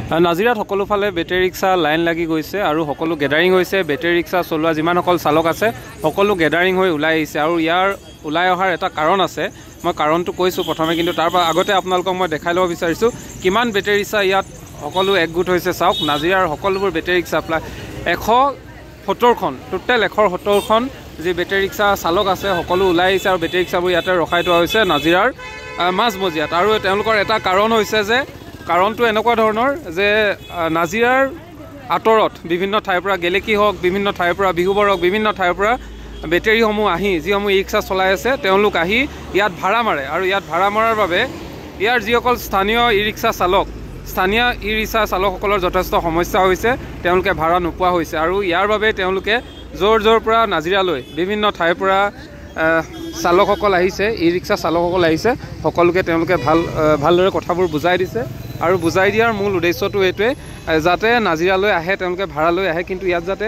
নাজিৰাত সকলোফালে battery rickshaw line লাগি গৈছে আৰু সকলো গেডাৰিং হৈছে। বেটেৰী ৰিক্সা চলোৱা যিমানসকল চালক আছে সকলো গেডাৰিং হৈ ওলাই আহিছে আৰু ইয়াৰ ওলাই অহাৰ এটা কাৰণ আছে। মই কাৰণটো কৈছোঁ প্ৰথমে, কিন্তু তাৰ আগতে আপোনালোকক মই দেখাই ল'ব বিচাৰিছোঁ কিমান বেটেৰী ৰিক্সা ইয়াত সকলো একগোট হৈছে। চাওক, নাজিৰাৰ সকলোবোৰ বেটেৰী ৰিক্সা প্ৰায় 170খন, টোটেল 170খন যি বেটেৰী ৰিক্সা চালক আছে সকলো ওলাই আহিছে আৰু বেটেৰী ৰিক্সাবোৰ ইয়াতে ৰখাই থোৱা হৈছে নাজিৰাৰ মাজমজিয়াত। আৰু তেওঁলোকৰ এটা কাৰণ হৈছে যে কাৰণটো এনেকুৱা ধৰণৰ যে নাজিৰাৰ আঁতৰত বিভিন্ন ঠাইৰ পৰা, গেলেকী হওক, বিভিন্ন ঠাইৰ পৰা, বিহুবৰ হওক, বিভিন্ন ঠাইৰ পৰা বেটেৰীসমূহ আহি যিসমূহ ই ৰিক্সা চলাই আছে তেওঁলোক আহি ইয়াত ভাড়া মাৰে আৰু ইয়াত ভাড়া মৰাৰ বাবে ইয়াৰ যিসকল স্থানীয় ই ৰিক্সা চালক, স্থানীয় ই ৰিক্সা চালকসকলৰ যথেষ্ট সমস্যা হৈছে। তেওঁলোকে ভাড়া নোপোৱা হৈছে আৰু ইয়াৰ বাবে তেওঁলোকে য'ৰ য'ৰ পৰা নাজিৰালৈ বিভিন্ন ঠাইৰ পৰা চালকসকল আহিছে, ই ৰিক্সা চালকসকল আহিছে, সকলোকে তেওঁলোকে ভালদৰে কথাবোৰ বুজাই দিছে। আৰু বুজাই দিয়াৰ মূল উদ্দেশ্যটো এইটোৱে যাতে নাজিৰালৈ আহে, তেওঁলোকে ভাড়ালৈ আহে, কিন্তু ইয়াত যাতে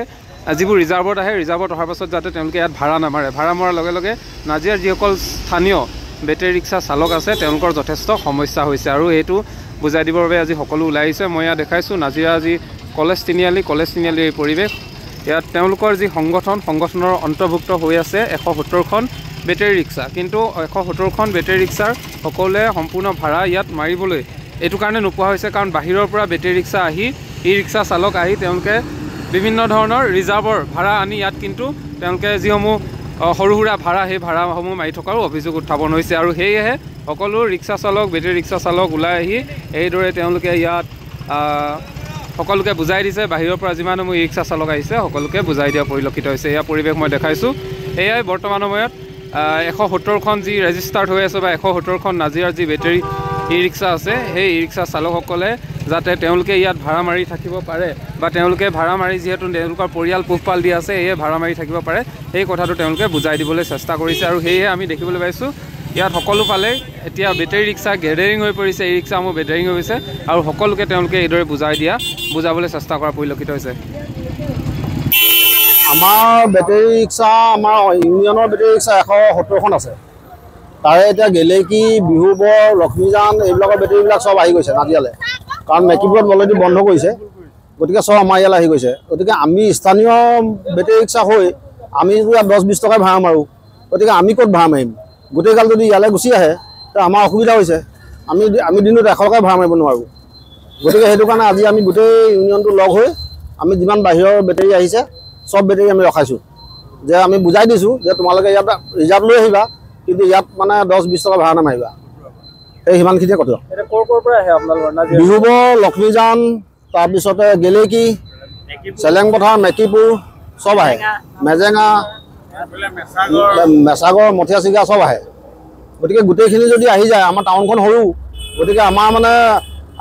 যিবোৰ ৰিজাৰ্ভত আহে, ৰিজাৰ্ভত অহাৰ পাছত যাতে তেওঁলোকে ইয়াত ভাড়া নামাৰে। ভাড়া মৰাৰ লগে লগে নাজিৰাৰ যিসকল স্থানীয় বেটেৰী ৰিক্সা চালক আছে তেওঁলোকৰ যথেষ্ট সমস্যা হৈছে আৰু এইটো বুজাই দিবৰ বাবে আজি সকলো ওলাই আহিছে। মই ইয়াত দেখাইছোঁ নাজিৰা যি কলেজ তিনিআলিৰ এই পৰিৱেশ। ইয়াত তেওঁলোকৰ যি সংগঠনৰ অন্তৰ্ভুক্ত হৈ আছে 170খন বেটেৰী ৰিক্সা, কিন্তু 170খন বেটেৰী ৰিক্সাৰ সকলোৱে সম্পূৰ্ণ ভাড়া ইয়াত মাৰিবলৈ এইটো কাৰণে নোপোৱা হৈছে কাৰণ বাহিৰৰ পৰা বেটেৰী ৰিক্সা আহি, ই ৰিক্সা চালক আহি তেওঁলোকে বিভিন্ন ধৰণৰ ৰিজাৰ্ভৰ ভাড়া আনি ইয়াত কিন্তু তেওঁলোকে যিসমূহ সৰু সুৰা ভাড়া, সেই ভাড়াসমূহ মাৰি থকাৰো অভিযোগ উত্থাপন হৈছে। আৰু সেয়েহে সকলো ৰিক্সা চালক, বেটেৰী ৰিক্সা চালক ওলাই আহি এইদৰে তেওঁলোকে ইয়াত সকলোকে বুজাই দিছে। বাহিৰৰ পৰা যিমানসমূহ ই ৰিক্সা চালক আহিছে সকলোকে বুজাই দিয়া পৰিলক্ষিত হৈছে। এয়া পৰিৱেশ মই দেখাইছোঁ। এয়াই বৰ্তমান সময়ত 170খন যি ৰেজিষ্টাৰ্ড হৈ আছে বা 170খন নাজিৰাৰ যি বেটেৰী ই ৰিক্সা আছে, সেই ই ৰিক্সা চালকসকলে যাতে তেওঁলোকে ইয়াত ভাড়া মাৰি থাকিব পাৰে বা তেওঁলোকে ভাড়া মাৰি যিহেতু তেওঁলোকৰ পৰিয়াল পোহপাল দি আছে, সেয়ে ভাড়া মাৰি থাকিব পাৰে, সেই কথাটো তেওঁলোকে বুজাই দিবলৈ চেষ্টা কৰিছে। আৰু সেয়েহে আমি দেখিবলৈ পাইছোঁ ইয়াত সকলোফালে এতিয়া বেটেৰী ৰিক্সা গেডাৰিং হৈ পৰিছে, ই ৰিক্সাসমূহ বেটাৰিং হৈ গৈছে আৰু সকলোকে তেওঁলোকে এইদৰে বুজাবলৈ চেষ্টা কৰা পৰিলক্ষিত হৈছে। আমাৰ বেটেৰী ৰিক্সা, আমাৰ ইউনিয়নৰ বেটেৰী ৰিক্সা 170খন আছে। তাৰে এতিয়া গেলেকী, বিহুবৰ, লক্ষ্মীজান এইবিলাকৰ বেটেৰীবিলাক চব আহি গৈছে নাজিৰালৈ, কাৰণ মেকিপুৰত অলৰেডি বন্ধ কৰিছে। গতিকে চব আমাৰ ইয়ালৈ আহি গৈছে। গতিকে আমি স্থানীয় বেটেৰী ৰিক্সা হৈ আমি ইয়াত 10-20 টকাই ভাড়া মাৰোঁ। গতিকে আমি ক'ত ভাড়া মাৰিম? গোটেইগাল যদি ইয়ালৈ গুচি আহে তো আমাৰ অসুবিধা হৈছে। আমি দিনত 100 টকাই ভাড়া মাৰিব নোৱাৰোঁ। গতিকে সেইটো কাৰণে আজি আমি গোটেই ইউনিয়নটো লগ হৈ আমি যিমান বাহিৰৰ বেটেৰী আহিছে চব বেটেৰী আমি ৰখাইছোঁ, যে আমি বুজাই দিছোঁ যে তোমালোকে ইয়াত ৰিজাৰ্ভ লৈ আহিবা, কিন্তু ইয়াত মানে 10-20 টকা ভাড়া নামাৰিবা। সেই সিমানখিনিয়ে কথা। ক'ৰ পৰা আহে আপোনালোকৰ? বিহুবৰ, লক্ষ্মীজান, তাৰপিছতে গেলেকী, চেলেংপথাৰ, মেকিপুৰ চব আহে, মেজেঙা, মেছাগড়, মথিয়াচিগা চব আহে। গতিকে গোটেইখিনি যদি আহি যায়, আমাৰ টাউনখন সৰু, গতিকে আমাৰ মানে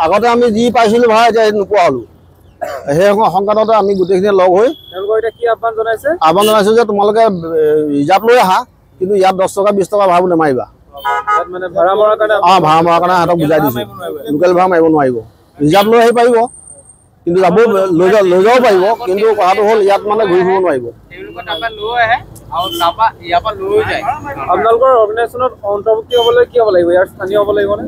আগতে আমি যি পাইছিলোঁ ভাড়া এতিয়া নোপোৱা হ'লোঁ। সেই সংক্ৰান্ততে আমি গোটেইখিনি লগ হৈ আহ্বান জনাইছোঁ যে তোমালোকে ৰিজাৰ্ভ লৈ আহা, কিন্তু ইয়াত 10 টকা 20 টকা ভাড়া নামাৰিবা। ভাড়া মৰাৰ কাৰণে সিহঁতক বুজাই দিছোঁ, লোকেল ভাড়া মাৰিব নোৱাৰিব। ৰিজাৰ্ভ লৈ আহি পাৰিব, কিন্তু লৈ যাব পাৰিব, কিন্তু কথাটো হ'ল ইয়াত মানে ঘূৰি ফুৰিব নোৱাৰিব। আপোনালোকৰ অৰ্গেনাইজেশ্যনত অন্তৰ্ভুক্তি হ'বলৈ কি হ'ব লাগিব? ইয়াৰ স্থানীয় হ'ব লাগিব নে?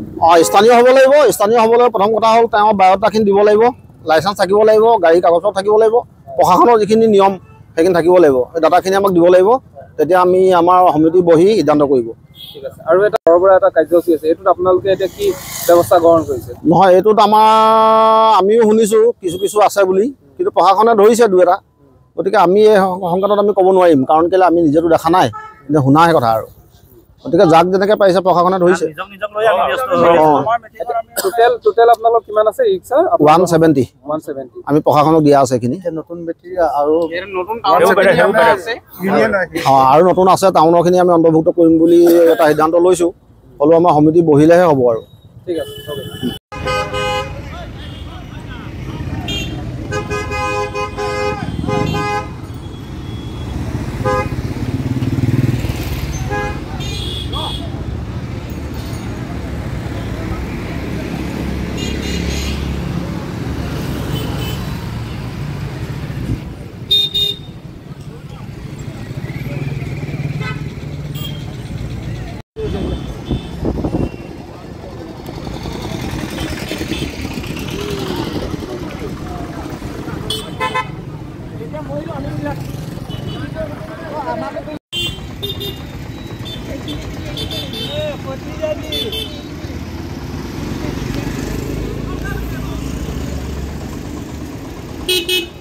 স্থানীয় হ'ব লাগিব। স্থানীয় হ'বলৈ প্ৰথম কথা হ'ল তেওঁৰ বায়'ডাটাখিনি দিব লাগিব, লাইচেঞ্চ থাকিব লাগিব, গাড়ীৰ কাগজ থাকিব লাগিব, প্ৰশাসনৰ যিখিনি নিয়ম সেইখিনি থাকিব লাগিব। এই ডাটাখিনি আমাক দিব লাগিব, তেতিয়া আমি আমাৰ সমিতি বহি সিদ্ধান্ত কৰিব। ঠিক আছে। আৰু এটা সৰবৰাহ এটা কাৰ্যসূচী আছে, এইটোত আপোনালোকে এতিয়া কি ব্যৱস্থা গ্ৰহণ কৰিছে? নহয়, এইটোত আমিও শুনিছোঁ কিছু আছে বুলি, কিন্তু প্ৰশাসনে ধৰিছে 2-এটা। গতিকে আমি এই সংক্ৰান্তত আমি ক'ব নোৱাৰিম, কাৰণ কেলৈ আমি নিজেতো দেখা নাই, কিন্তু শুনাহে কথা আৰু। গতিকে যাক যেনেকৈ পাৰিছে প্ৰশাসনে ধৰিছে। টোটেল আপোনালোক কিমান আছে ৰিক্সা? 170 আমি প্ৰশাসনক দিয়া আছে এইখিনি। আৰু নতুন আছে, টাউনৰখিনি আমি অন্তৰ্ভুক্ত কৰিম বুলি এটা সিদ্ধান্ত লৈছোঁ। হ'লেও আমাৰ সমিতি বহিলেহে হ'ব আৰু। ঠিক আছে। আছে।